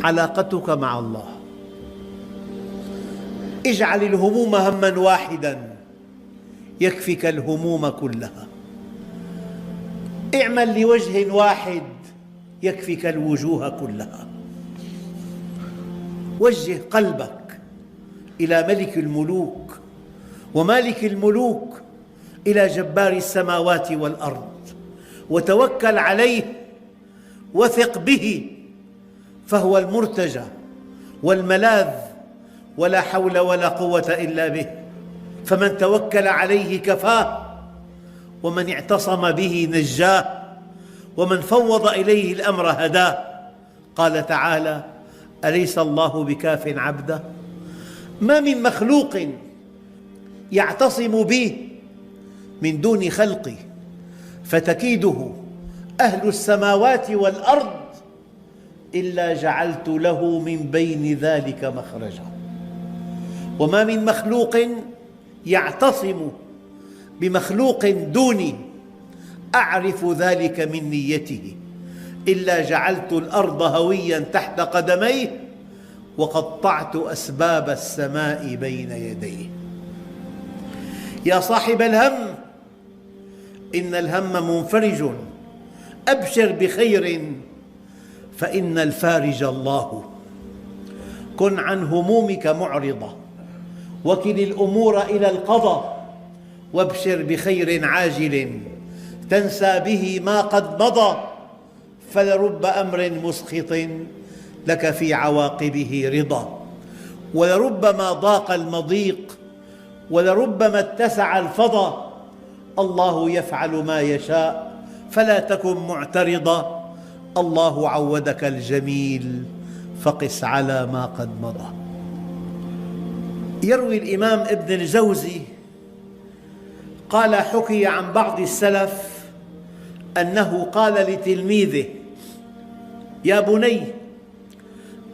علاقتك مع الله. اجعل الهموم هماً واحداً يكفك الهموم كلها. اعمل لوجه واحد يكفك الوجوه كلها. وجه قلبك إلى ملك الملوك ومالك الملوك، إلى جبار السماوات والأرض، وتوكل عليه وثق به، فهو المرتجى والملاذ، ولا حول ولا قوة إلا به. فمن توكل عليه كفاه، ومن اعتصم به نجاه، ومن فوض إليه الأمر هداه. قال تعالى: أليس الله بكاف عبده؟ ما من مخلوق يعتصم بي من دون خلقي فتكيده أهل السماوات والأرض إلا جعلت له من بين ذلك مخرجا. وما من مخلوق يعتصم بمخلوق دوني أعرف ذلك من نيته إلا جعلت الأرض هوياً تحت قدميه وقطعت أسباب السماء بين يديه. يا صاحب الهم، إن الهم منفرج، أبشر بخير فإن الفارج الله. كن عن همومك معرضة، وكل الأمور إلى القضاء، وابشر بخير عاجل تنسى به ما قد مضى. فلرب أمر مسخط لك في عواقبه رضا، ولربما ضاق المضيق، ولربما اتسع الفضا. الله يفعل ما يشاء فلا تكن معترضا. الله عودك الجميل فقس على ما قد مضى. يروي الإمام ابن الجوزي قال: حكي عن بعض السلف أنه قال لتلميذه: يا بني،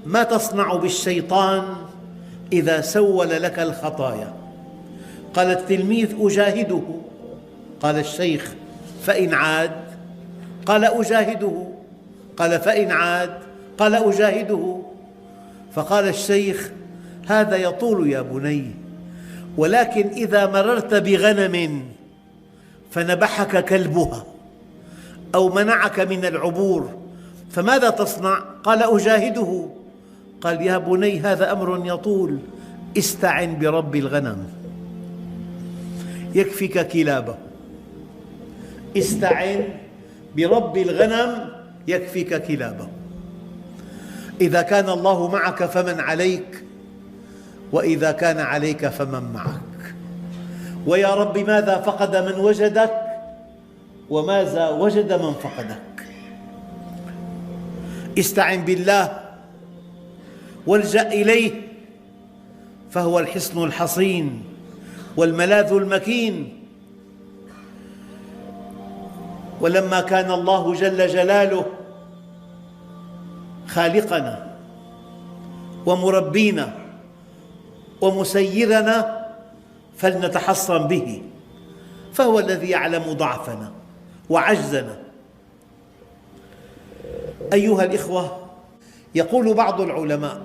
ما تصنع بالشيطان إذا سول لك الخطايا؟ قال التلميذ: أجاهده. قال الشيخ: فإن عاد؟ قال: أجاهده. قال: فإن عاد؟ قال: أجاهده. فقال الشيخ: هذا يطول يا بني، ولكن إذا مررت بغنم فنبحك كلبها أو منعك من العبور فماذا تصنع؟ قال: أجاهده. قال: يا بني، هذا أمر يطول، استعن برب الغنم يكفك كلابه. استعن برب الغنم يكفك كلابه. إذا كان الله معك فمن عليك، وإذا كان عليك فمن معك. ويا رب، ماذا فقد من وجدك، وماذا وجد من فقدك. استعن بالله والجأ إليه، فهو الحصن الحصين والملاذ المكين. ولما كان الله جل جلاله خالقنا ومربينا ومسيرنا فلنتحصن به، فهو الذي يعلم ضعفنا وعجزنا. أيها الإخوة، يقول بعض العلماء: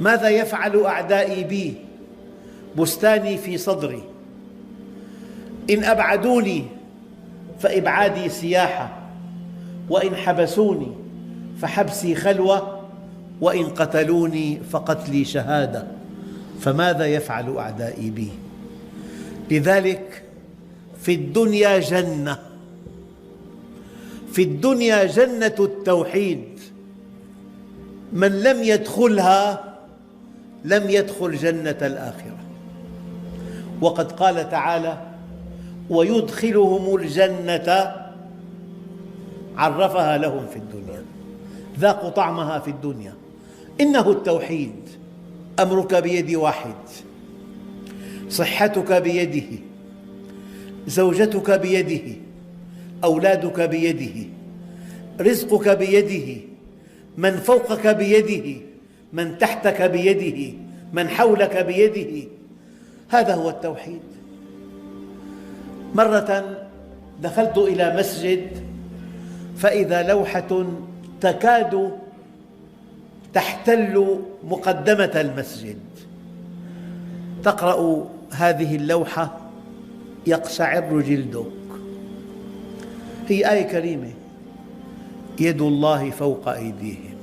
ماذا يفعل أعدائي بي؟ بستاني في صدري، إن أبعدوني فإبعادي سياحة، وإن حبسوني فحبسي خلوة، وإن قتلوني فقتلي شهادة. فماذا يفعل أعدائي بي؟ لذلك في الدنيا جنة، في الدنيا جنة التوحيد، من لم يدخلها لم يدخل جنة الآخرة. وقد قال تعالى: ويدخلهم الجنة عرفها لهم في الدنيا، ذاقوا طعمها في الدنيا. إنه التوحيد. أمرك بيد واحد، صحتك بيده، زوجتك بيده، أولادك بيده، رزقك بيده، من فوقك بيده، من تحتك بيده، من حولك بيده. هذا هو التوحيد. مرة دخلت إلى مسجد فإذا لوحة تكاد تحتل مقدمة المسجد، تقرأ هذه اللوحة يقشعر جلدك. هي آية كريمة: يد الله فوق أيديهم.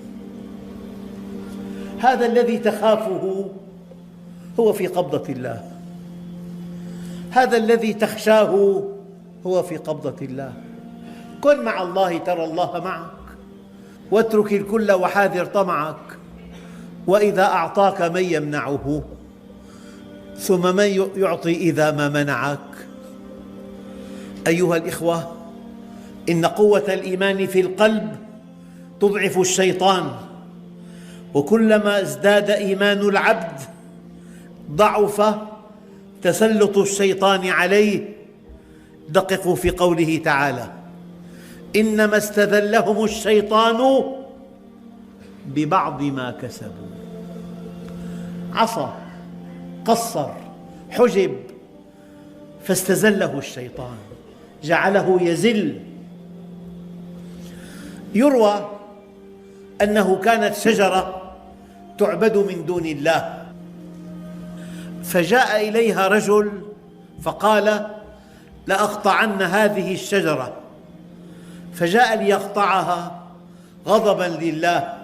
هذا الذي تخافه هو في قبضة الله، هذا الذي تخشاه هو في قبضة الله. كن مع الله ترى الله معك، واترك الكل وحاذر طمعك. وإذا أعطاك من يمنعه، ثم من يعطي إذا ما منعك. أيها الإخوة، إن قوة الإيمان في القلب تضعف الشيطان، وكلما ازداد إيمان العبد ضعف تسلط الشيطان عليه. دققوا في قوله تعالى: إنما استذلهم الشيطان ببعض ما كسبوا. عصى، قصر، حجب، فاستزله الشيطان، جعله يزل. يروى أنه كانت شجرة تعبد من دون الله، فجاء إليها رجل فقال: لأقطعن هذه الشجرة. فجاء ليقطعها غضبا لله،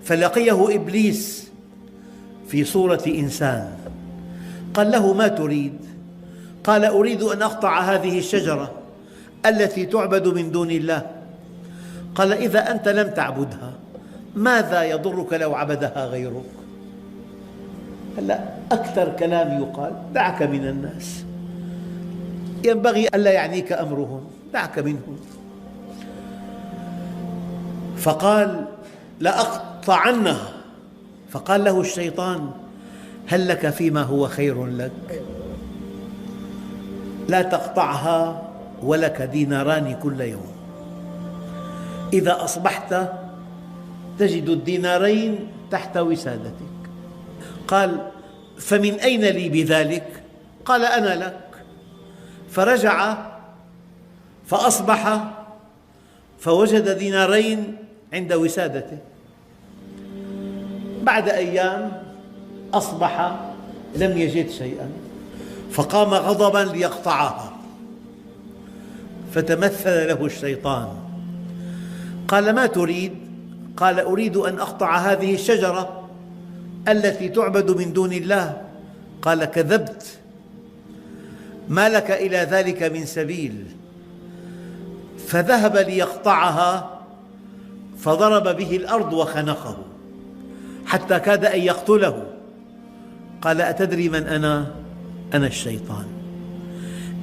فلقيه إبليس في صورة إنسان، قال له: ما تريد؟ قال: أريد أن أقطع هذه الشجرة التي تعبد من دون الله. قال: إذا أنت لم تعبدها ماذا يضرك لو عبدها غيرك؟ هلأ أكثر كلام يقال: دعك من الناس، ينبغي ألا يعنيك أمرهم، دعك منهم. فقال: لأقطعنها. فقال له الشيطان: هل لك فيما هو خير لك؟ لا تقطعها ولك ديناران كل يوم، إذا أصبحت تجد الدينارين تحت وسادتك. قال: فمن أين لي بذلك؟ قال: أنا لك. فرجع فأصبح فوجد دينارين عند وسادته. بعد أيام أصبح لم يجد شيئا، فقام غضبا ليقطعها، فتمثل له الشيطان قال: ما تريد؟ قال: أريد أن أقطع هذه الشجرة التي تعبد من دون الله. قال: كذبت، ما لك إلى ذلك من سبيل. فذهب ليقطعها فضرب به الأرض وخنقه حتى كاد أن يقتله. قال: أتدري من أنا؟ أنا الشيطان.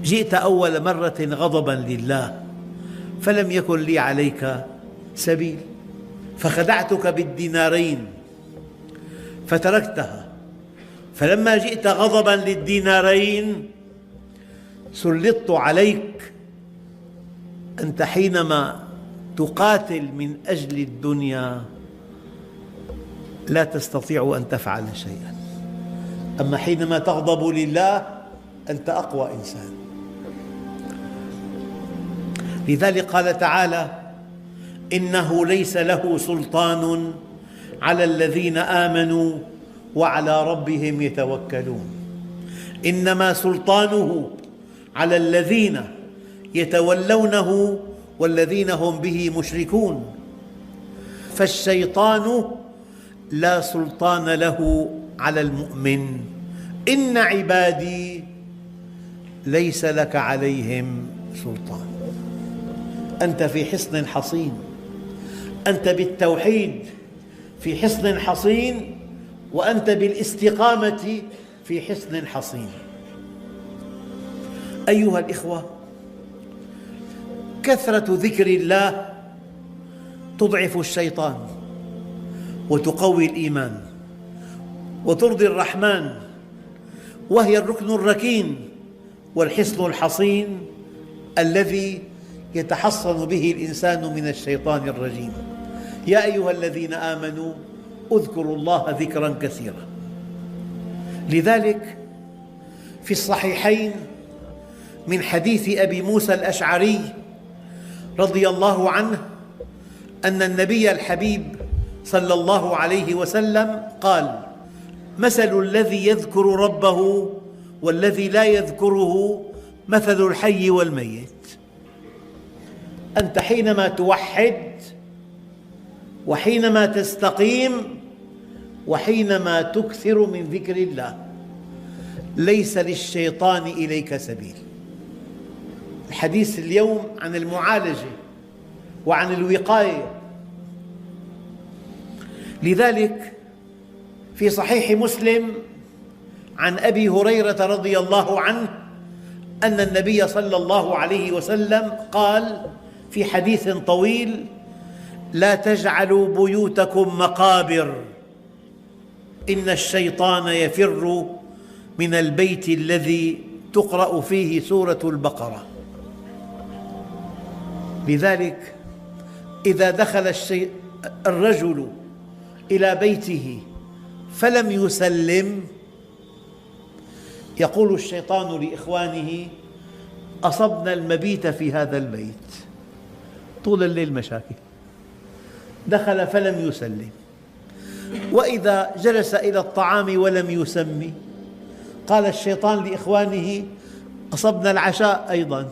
جئت أول مرة غضبا لله، فلم يكن لي عليك سبيل، فخدعتك بالدينارين فتركتها، فلما جئت غضبا للدينارين سلطت عليك. أنت حينما تقاتل من أجل الدنيا لا تستطيع أن تفعل شيئا، أما حينما تغضب لله أنت أقوى إنسان. لذلك قال تعالى: إنه ليس له سلطان على الذين آمنوا وعلى ربهم يتوكلون. إنما سلطانه على الذين يتولونه والذين هم به مشركون. فالشيطان لا سلطان له على المؤمن. إن عبادي ليس لك عليهم سلطان. أنت في حصن حصين، أنت بالتوحيد في حصن حصين، وأنت بالاستقامة في حصن حصين. أيها الإخوة، كثرة ذكر الله تضعف الشيطان وتقوي الإيمان وترضي الرحمن، وهي الركن الركين والحصن الحصين الذي يتحصن به الإنسان من الشيطان الرجيم. يا أيها الذين آمنوا اذكروا الله ذكرا كثيرا. لذلك في الصحيحين من حديث أبي موسى الأشعري رضي الله عنه أن النبي الحبيب صلى الله عليه وسلم قال: مثل الذي يذكر ربه والذي لا يذكره مثل الحي والميت. أنت حينما توحد، وحينما تستقيم، وحينما تكثر من ذكر الله، ليس للشيطان إليك سبيل. الحديث اليوم عن المعالجة وعن الوقاية. لذلك في صحيح مسلم عن أبي هريرة رضي الله عنه أن النبي صلى الله عليه وسلم قال في حديث طويل: لا تجعلوا بيوتكم مقابر، إن الشيطان يفر من البيت الذي تقرأ فيه سورة البقرة. لذلك إذا دخل الرجل إلى بيته فلم يسلم، يقول الشيطان لإخوانه: أصبنا المبيت في هذا البيت. طول الليل مشاكل. دخل فلم يسلم. وإذا جلس إلى الطعام ولم يسمي، قال الشيطان لإخوانه: أصبنا العشاء أيضا،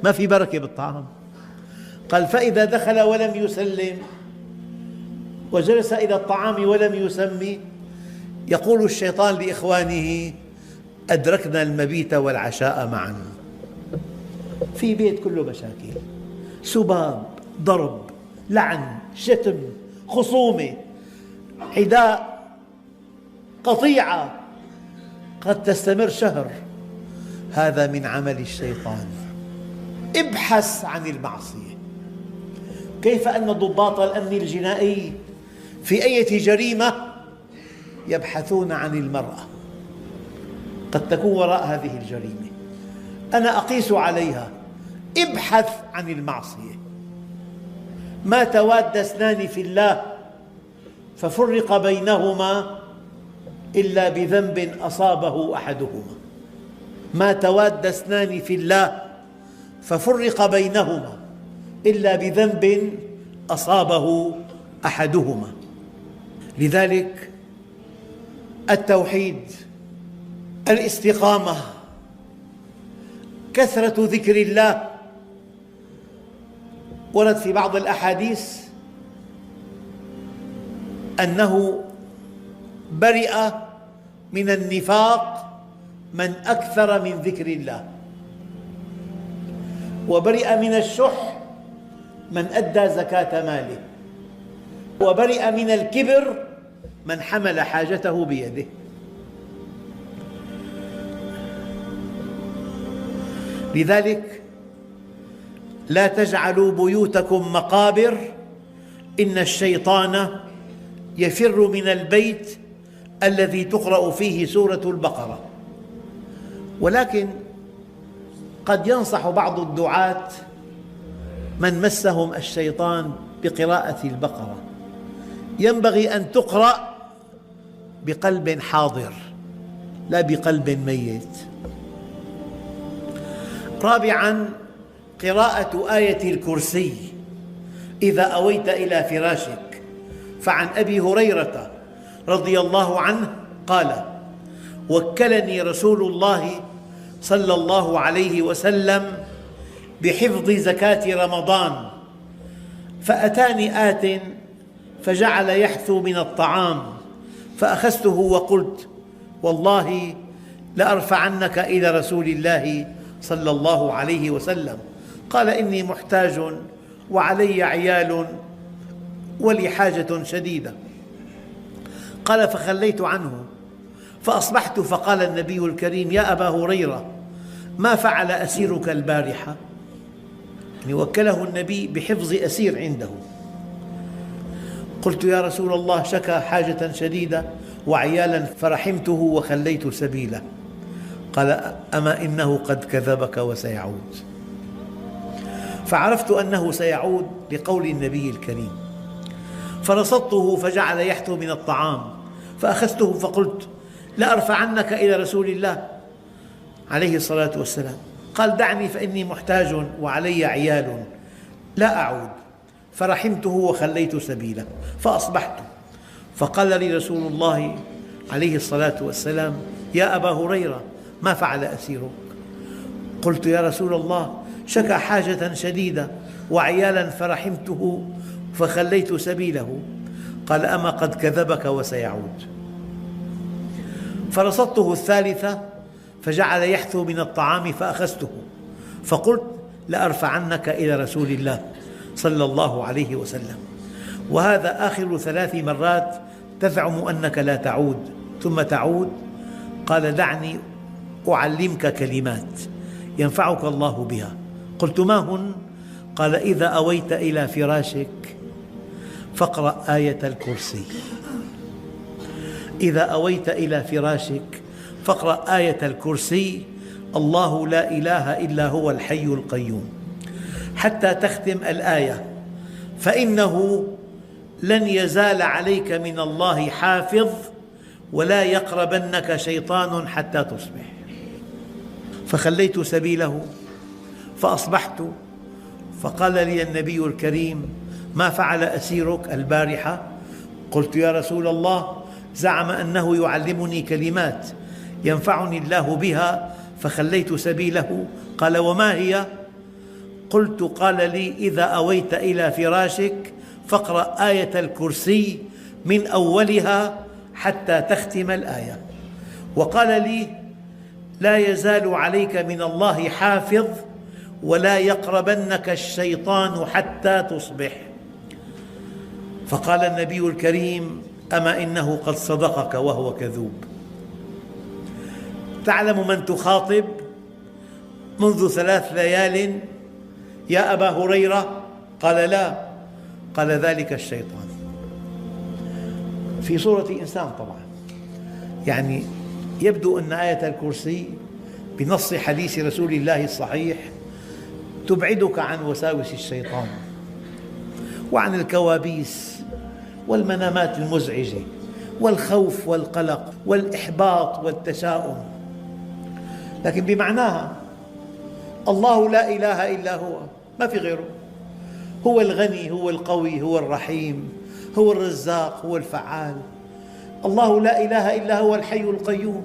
ما في بركة بالطعام. قال: فإذا دخل ولم يسلم وجلس إلى الطعام ولم يسمي، يقول الشيطان لإخوانه: أدركنا المبيت والعشاء معا. في بيت كله مشاكل، سباب، ضرب، لعن، شتم، خصومة، عداء، قطيعة قد تستمر شهر. هذا من عمل الشيطان. ابحث عن المعصية. كيف أن ضباط الأمن الجنائي في أي جريمة يبحثون عن المرأة، قد تكون وراء هذه الجريمة. أنا أقيس عليها: ابحث عن المعصية. ما تواد اثنان في الله ففرق بينهما إلا بذنب أصابه أحدهما. ما تواد اثنان في الله ففرق بينهما إلا بذنب أصابه أحدهما. لذلك التوحيد، الاستقامة، كثرة ذكر الله. ورد في بعض الأحاديث أنه برئ من النفاق من أكثر من ذكر الله، وبرئ من الشح من أدى زكاة ماله، وبرئ من الكبر من حمل حاجته بيده. لذلك لا تجعلوا بيوتكم مقابر، إن الشيطان يفر من البيت الذي تقرأ فيه سورة البقرة. ولكن قد ينصح بعض الدعاة من مسهم الشيطان بقراءة البقرة: ينبغي أن تقرأ بقلب حاضر لا بقلب ميت. رابعاً، قراءة آية الكرسي إذا أويت إلى فراشك. فعن أبي هريرة رضي الله عنه قال: وكلني رسول الله صلى الله عليه وسلم بحفظ زكاة رمضان، فأتاني آت فجعل يحثو من الطعام، فأخذته وقلت: والله لأرفعنك إلى رسول الله صلى الله عليه وسلم. قال: إني محتاج وعلي عيال ولي حاجة شديدة. قال: فخليت عنه فأصبحت فقال النبي الكريم: يا أبا هريرة، ما فعل أسيرك البارحة؟ يعني وكله النبي بحفظ أسير عنده. قلت: يا رسول الله، شكى حاجة شديدة وعيالا فرحمته وخليت سبيله. قال: أما إنه قد كذبك وسيعود. فعرفت أنه سيعود لقول النبي الكريم، فرصدته فجعل يحثو من الطعام، فأخذته فقلت: لأرفعنك إلى رسول الله عليه الصلاة والسلام. قال: دعني فإني محتاج وعلي عيال لا أعود. فرحمته وخليت سبيله فأصبحت. فقال لي رسول الله عليه الصلاة والسلام: يا أبا هريرة، ما فعل أسيرك؟ قلت: يا رسول الله، شكى حاجة شديدة وعيالا فرحمته فخليت سبيله. قال: أما قد كذبك وسيعود. فرصدته الثالثة فجعل يحثو من الطعام فأخذته، فقلت: لأرفعنك إلى رسول الله صلى الله عليه وسلم. وهذا آخر 3 مرات تزعم أنك لا تعود ثم تعود. قال: دعني أعلمك كلمات ينفعك الله بها. قلت: ما هن؟ قال: إذا أويت إلى فراشك فاقرأ آية الكرسي. إذا أويت إلى فراشك فاقرأ آية الكرسي: الله لا إله إلا هو الحي القيوم، حتى تختم الآية: فإنه لن يزال عليك من الله حافظ ولا يقربنك شيطان حتى تصبح. فخليت سبيله فأصبحت. فقال لي النبي الكريم: ما فعل أسيرك البارحة؟ قلت: يا رسول الله، زعم أنه يعلمني كلمات ينفعني الله بها فخليت سبيله. قال: وما هي؟ قلت: قال لي: إذا أويت إلى فراشك فاقرأ آية الكرسي من أولها حتى تختم الآية. وقال لي: لا يزال عليك من الله حافظ ولا يقربنك الشيطان حتى تصبح. فقال النبي الكريم: أما إنه قد صدقك وهو كذوب. تعلم من تخاطب منذ 3 ليال يا أبا هريرة؟ قال: لا. قال: ذلك الشيطان. في صورة إنسان طبعا. يعني يبدو أن آية الكرسي بنص حديث رسول الله الصحيح تبعدك عن وساوس الشيطان وعن الكوابيس والمنامات المزعجة والخوف والقلق والإحباط والتشاؤم، لكن بمعناها. الله لا إله إلا هو، ما في غيره. هو الغني، هو القوي، هو الرحيم، هو الرزاق، هو الفعال. الله لا إله إلا هو الحي القيوم،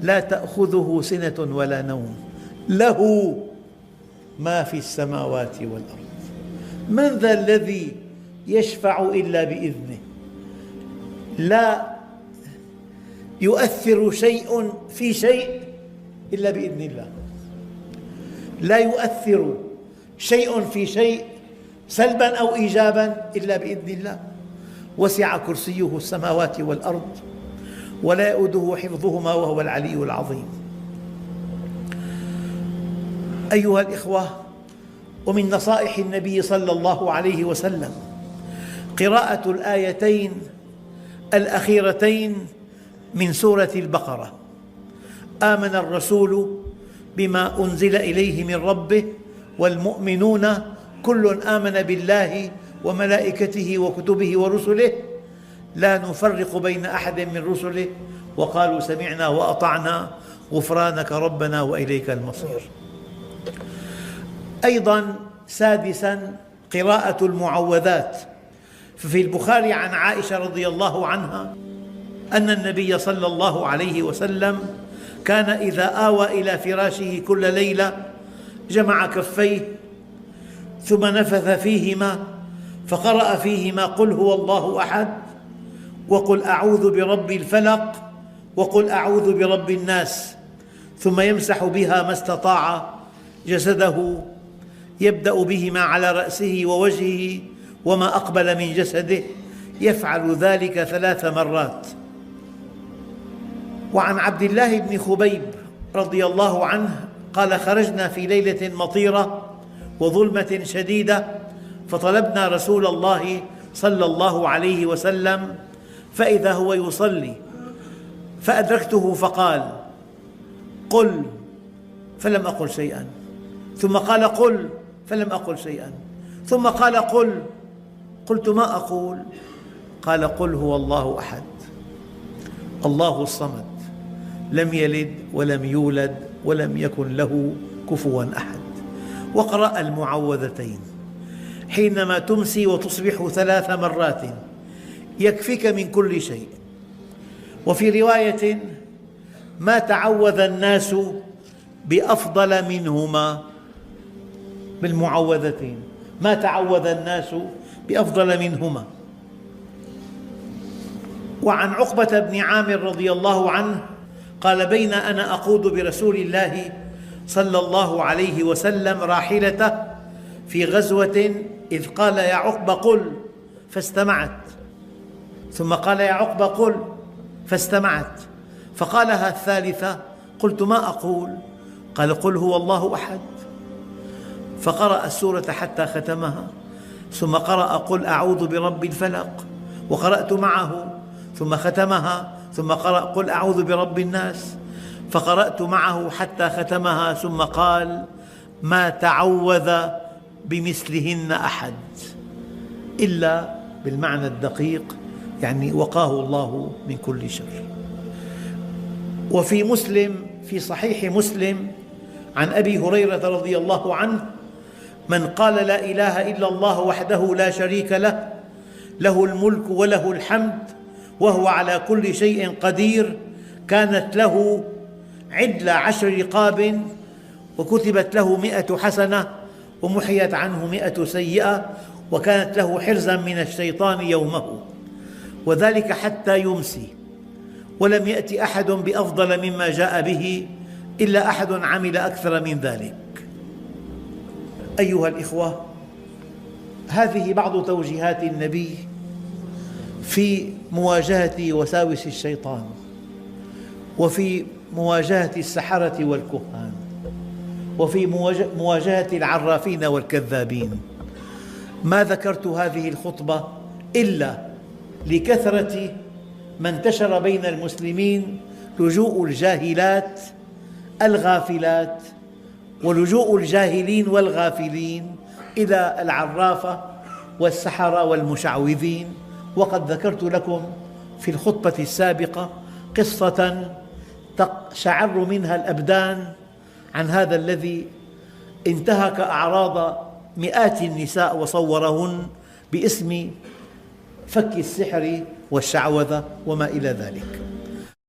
لا تأخذه سنة ولا نوم، له ما في السماوات والأرض. من ذا الذي يشفع إلا بإذنه؟ لا يؤثر شيء في شيء إلا بإذن الله. لا يؤثر شيء في شيء سلبا أو إيجابا إلا بإذن الله. وسع كرسيه السماوات والأرض ولا يؤوده حفظهما وهو العلي العظيم. أيها الإخوة، ومن نصائح النبي صلى الله عليه وسلم قراءة الآيتين الأخيرتين من سورة البقرة: آمن الرسول بما أنزل إليه من ربه والمؤمنون كل آمن بالله وملائكته وكتبه ورسله لا نفرق بين أحد من رسله وقالوا سمعنا وأطعنا غفرانك ربنا وإليك المصير. أيضا سادسا قراءة المعوذات. ففي البخاري عن عائشة رضي الله عنها أن النبي صلى الله عليه وسلم كان إذا آوى إلى فراشه كل ليلة جمع كفيه ثم نفث فيهما فقرأ فيهما قل هو الله أحد وقل أعوذ برب الفلق وقل أعوذ برب الناس، ثم يمسح بها ما استطاع جسده، يبدأ بهما على رأسه ووجهه وما أقبل من جسده، يفعل ذلك 3 مرات. وعن عبد الله بن خبيب رضي الله عنه قال: خرجنا في ليلة مطيرة وظلمة شديدة فطلبنا رسول الله صلى الله عليه وسلم فإذا هو يصلي، فأدركته فقال: قل، فلم أقل شيئا، ثم قال: قل، فلم أقل شيئا، ثم قال: قل، قلت: ما أقول؟ قال: قل هو الله أحد الله الصمد لم يلد ولم يولد ولم يكن له كفوا أحد. وقرأ المعوذتين. حينما تمسي وتصبح 3 مرات يكفيك من كل شيء. وفي رواية: ما تعوذ الناس بأفضل منهما، بالمعوذتين، ما تعوذ الناس بأفضل منهما. وعن عقبة بن عامر رضي الله عنه قال: بين أنا أقود برسول الله صلى الله عليه وسلم راحلته في غزوة إذ قال: يا عقبة قل، فاستمعت، ثم قال: يا عقبة قل، فاستمعت، فقالها الثالثة: قلت: ما أقول؟ قال: قل هو الله أحد. فقرأ السورة حتى ختمها، ثم قرأ: قل أعوذ برب الفلق، وقرأت معه، ثم ختمها، ثم قرأ: قل أعوذ برب الناس، فقرأت معه حتى ختمها، ثم قال: ما تعوذ بمثلهن أحد، إلا بالمعنى الدقيق، يعني وقاه الله من كل شر. وفي مسلم، في صحيح مسلم، عن أبي هريرة رضي الله عنه: من قال لا إله إلا الله وحده لا شريك له، له الملك وله الحمد وهو على كل شيء قدير، كانت له عدل 10 رقاب، وكتبت له 100 حسنة، ومحيت عنه 100 سيئة، وكانت له حرزا من الشيطان يومه، وذلك حتى يمسي. ولم يأتي أحد بأفضل مما جاء به إلا أحد عمل أكثر من ذلك. أيها الإخوة، هذه بعض توجيهات النبي في مواجهة وساوس الشيطان، وفي مواجهة السحرة والكهان، وفي مواجهة العرافين والكذابين. ما ذكرت هذه الخطبة إلا لكثرة ما انتشر بين المسلمين لجوء الجاهلات الغافلات، ولجوء الجاهلين والغافلين إلى العرافة والسحرة والمشعوذين. وقد ذكرت لكم في الخطبة السابقة قصة تقشعر منها الأبدان عن هذا الذي انتهك أعراض مئات النساء وصورهن باسم فك السحر والشعوذة وما إلى ذلك.